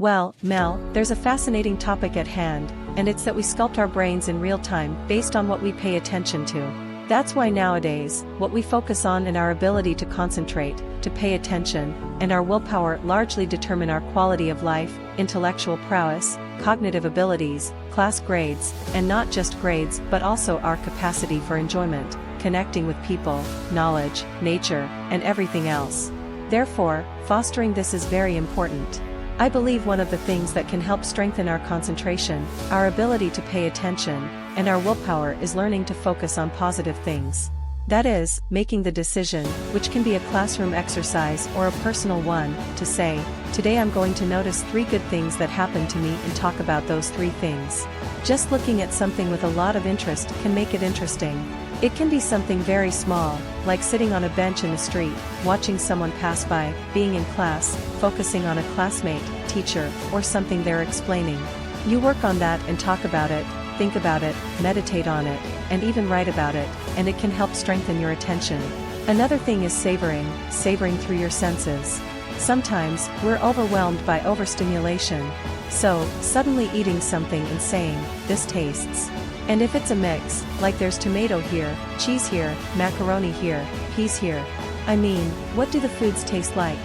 Well, Mel, there's a fascinating topic at hand, and it's that we sculpt our brains in real time based on what we pay attention to. That's why nowadays, what we focus on and our ability to concentrate, to pay attention, and our willpower largely determine our quality of life, intellectual prowess, cognitive abilities, class grades, and not just grades but also our capacity for enjoyment, connecting with people, knowledge, nature, and everything else. Therefore, fostering this is very important. I believe one of the things that can help strengthen our concentration, our ability to pay attention, and our willpower is learning to focus on positive things. That is, making the decision, which can be a classroom exercise or a personal one, to say, today I'm going to notice 3 good things that happened to me and talk about those 3 things. Just looking at something with a lot of interest can make it interesting. It can be something very small, like sitting on a bench in the street, watching someone pass by, being in class, focusing on a classmate, teacher, or something they're explaining. You work on that and talk about it, think about it, meditate on it, and even write about it, and it can help strengthen your attention. Another thing is savoring through your senses. Sometimes, we're overwhelmed by overstimulation. So, suddenly eating something and saying, this tastes. And if it's a mix, like there's tomato here, cheese here, macaroni here, peas here. I mean, what do the foods taste like?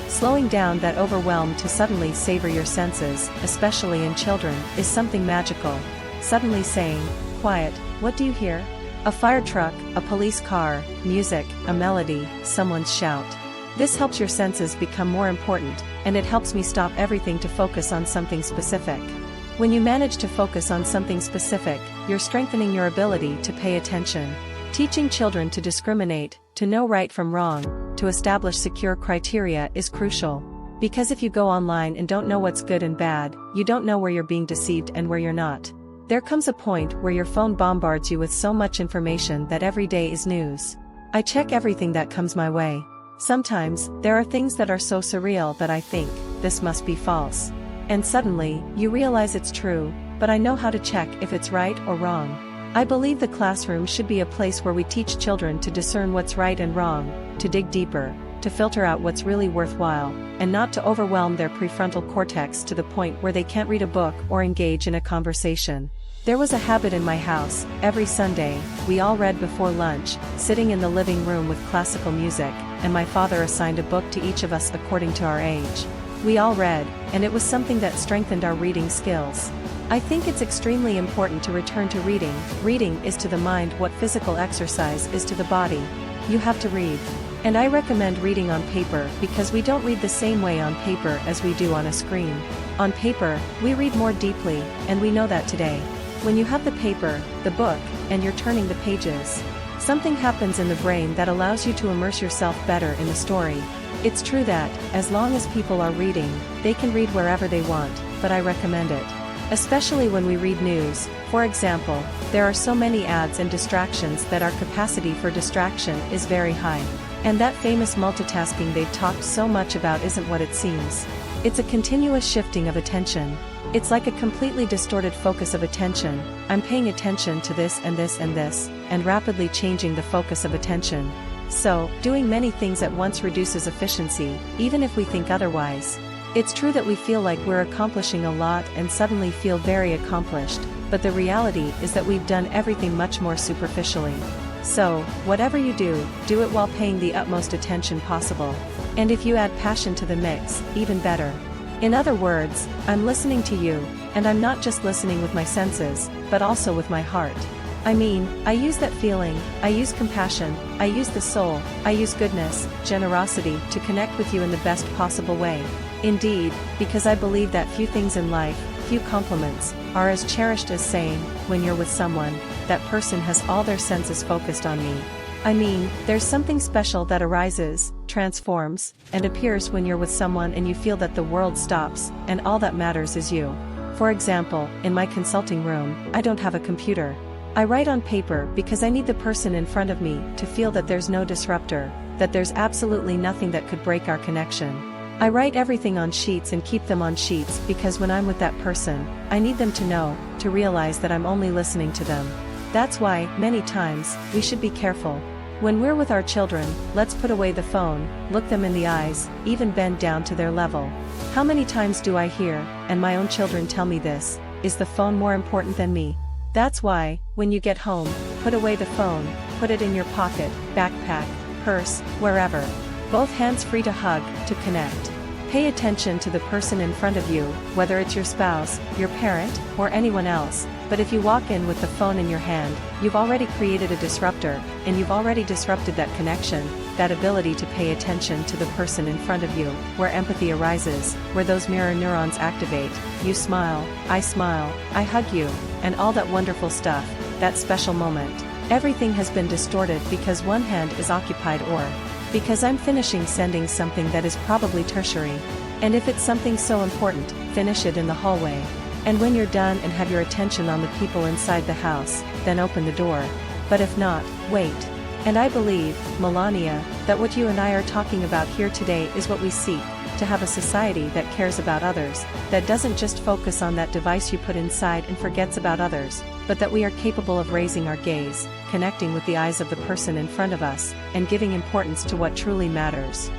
Slowing down that overwhelm to suddenly savor your senses, especially in children, is something magical. Suddenly saying, quiet, what do you hear? A fire truck, a police car, music, a melody, someone's shout. This helps your senses become more important, and it helps me stop everything to focus on something specific. When you manage to focus on something specific, you're strengthening your ability to pay attention. Teaching children to discriminate, to know right from wrong, to establish secure criteria is crucial. Because if you go online and don't know what's good and bad, you don't know where you're being deceived and where you're not. There comes a point where your phone bombards you with so much information that every day is news. I check everything that comes my way. Sometimes, there are things that are so surreal that I think, this must be false. And suddenly, you realize it's true, but I know how to check if it's right or wrong. I believe the classroom should be a place where we teach children to discern what's right and wrong, to dig deeper, to filter out what's really worthwhile, and not to overwhelm their prefrontal cortex to the point where they can't read a book or engage in a conversation. There was a habit in my house. Every Sunday, we all read before lunch, sitting in the living room with classical music, and my father assigned a book to each of us according to our age. We all read, and it was something that strengthened our reading skills. I think it's extremely important to return to reading. Reading is to the mind what physical exercise is to the body. You have to read. And I recommend reading on paper because we don't read the same way on paper as we do on a screen. On paper, we read more deeply, and we know that today. When you have the paper, the book, and you're turning the pages, something happens in the brain that allows you to immerse yourself better in the story. It's true that, as long as people are reading, they can read wherever they want, but I recommend it. Especially when we read news. For example, there are so many ads and distractions that our capacity for distraction is very high. And that famous multitasking they've talked so much about isn't what it seems. It's a continuous shifting of attention. It's like a completely distorted focus of attention. I'm paying attention to this and this and this, and rapidly changing the focus of attention. So, doing many things at once reduces efficiency, even if we think otherwise. It's true that we feel like we're accomplishing a lot and suddenly feel very accomplished, but the reality is that we've done everything much more superficially. So, whatever you do, do it while paying the utmost attention possible. And if you add passion to the mix, even better. In other words, I'm listening to you, and I'm not just listening with my senses, but also with my heart. I mean, I use that feeling, I use compassion, I use the soul, I use goodness, generosity to connect with you in the best possible way. Indeed, because I believe that few things in life, few compliments, are as cherished as saying, when you're with someone, that person has all their senses focused on me. I mean, there's something special that arises, transforms, and appears when you're with someone and you feel that the world stops, and all that matters is you. For example, in my consulting room, I don't have a computer. I write on paper because I need the person in front of me to feel that there's no disruptor, that there's absolutely nothing that could break our connection. I write everything on sheets and keep them on sheets because when I'm with that person, I need them to know, to realize that I'm only listening to them. That's why, many times, we should be careful. When we're with our children, let's put away the phone, look them in the eyes, even bend down to their level. How many times do I hear, and my own children tell me this, is the phone more important than me? That's why, when you get home, put away the phone, put it in your pocket, backpack, purse, wherever. Both hands free to hug, to connect. Pay attention to the person in front of you, whether it's your spouse, your parent, or anyone else, but if you walk in with the phone in your hand, you've already created a disruptor, and you've already disrupted that connection, that ability to pay attention to the person in front of you, where empathy arises, where those mirror neurons activate, you smile, I hug you, and all that wonderful stuff, that special moment. Everything has been distorted because one hand is occupied or because I'm finishing sending something that is probably tertiary. And if it's something so important, finish it in the hallway. And when you're done and have your attention on the people inside the house, then open the door. But if not, wait. And I believe, Melania, that what you and I are talking about here today is what we seek, to have a society that cares about others, that doesn't just focus on that device you put inside and forgets about others, but that we are capable of raising our gaze, connecting with the eyes of the person in front of us, and giving importance to what truly matters.